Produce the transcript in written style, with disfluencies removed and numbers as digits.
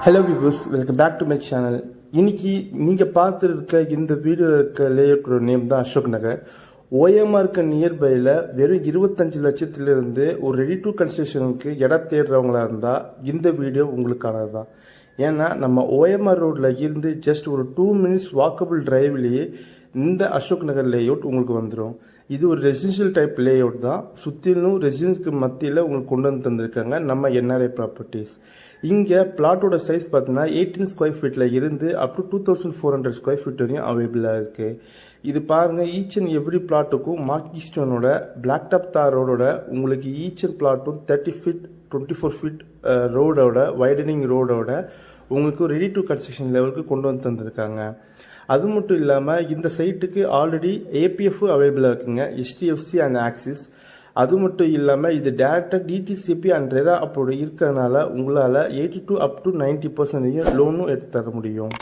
Hello viewers, welcome back to my channel. இன்னைக்கு நீங்க பார்த்திருக்க இந்த வீடியோல இருக்க லேஅவுட்டோட நேம் தான் அசோக் நகர். OMR நியர்பைல வெறும் 25 லட்சத்துல இருந்து ஒரு ரெடி டு கன்ஸ்ட்ரக்ஷனுக்கு இடம் தேடுறவங்களா இருந்தா இந்த வீடியோ உங்களுக்கானது தான். ஏன்னா நம்ம OMR ரோட்ல இருந்து ஜஸ்ட் ஒரு 2 minutes வாக்கபிள் டிரைவ்லயே இந்த அசோக் நகர் லேஅவுட் உங்களுக்கு வந்துடும். இது ஒரு ரெசிடென்ஷியல் டைப் லேஅவுட் தான். சுத்திலும் ரெசிடென்ஸ்க்கு மத்தியில உங்களுக்கு கொண்டு வந்து தந்திருக்காங்க நம்ம NRI ப்ராப்பர்ட்டிஸ். இங்க பிளாட்டோட சைஸ் பார்த்தீங்கன்னா 18 ஸ்கொயர் ஃபீட்ல இருந்து அப் டு 2400 ஸ்கொயர் ஃபீட் வரையும் அவைலபிளா இருக்கு. இது பாருங்க, ஈச் அண்ட் எவ்ரி பிளாட்டுக்கும் மார்க்கி ஸ்டோனோட பிளாக் டாப் தார் ரோடோட உங்களுக்கு ஈச் அண்ட் பிளாட்டும் 30 ஃபீட் 24 ஃபீட் ரோடோட வைடனிங் ரோடோட உங்களுக்கு ரெடி டு கன்ஸ்ட்ரக்ஷன் லெவலுக்கு கொண்டு வந்து தந்திருக்காங்க. அது மட்டும் இல்லாமல் இந்த சைட்டுக்கு ஆல்ரெடி APF அவைலபிளாக இருக்குங்க, HDFC அண்ட் ஆக்சிஸ். அது மட்டும் இல்லாமல் இது டேரக்டாக DTCP அண்ட் ரெரா அப்போது இருக்கிறதுனால உங்களால் 82 up to 90% லோனும் எடுத்து தர முடியும்.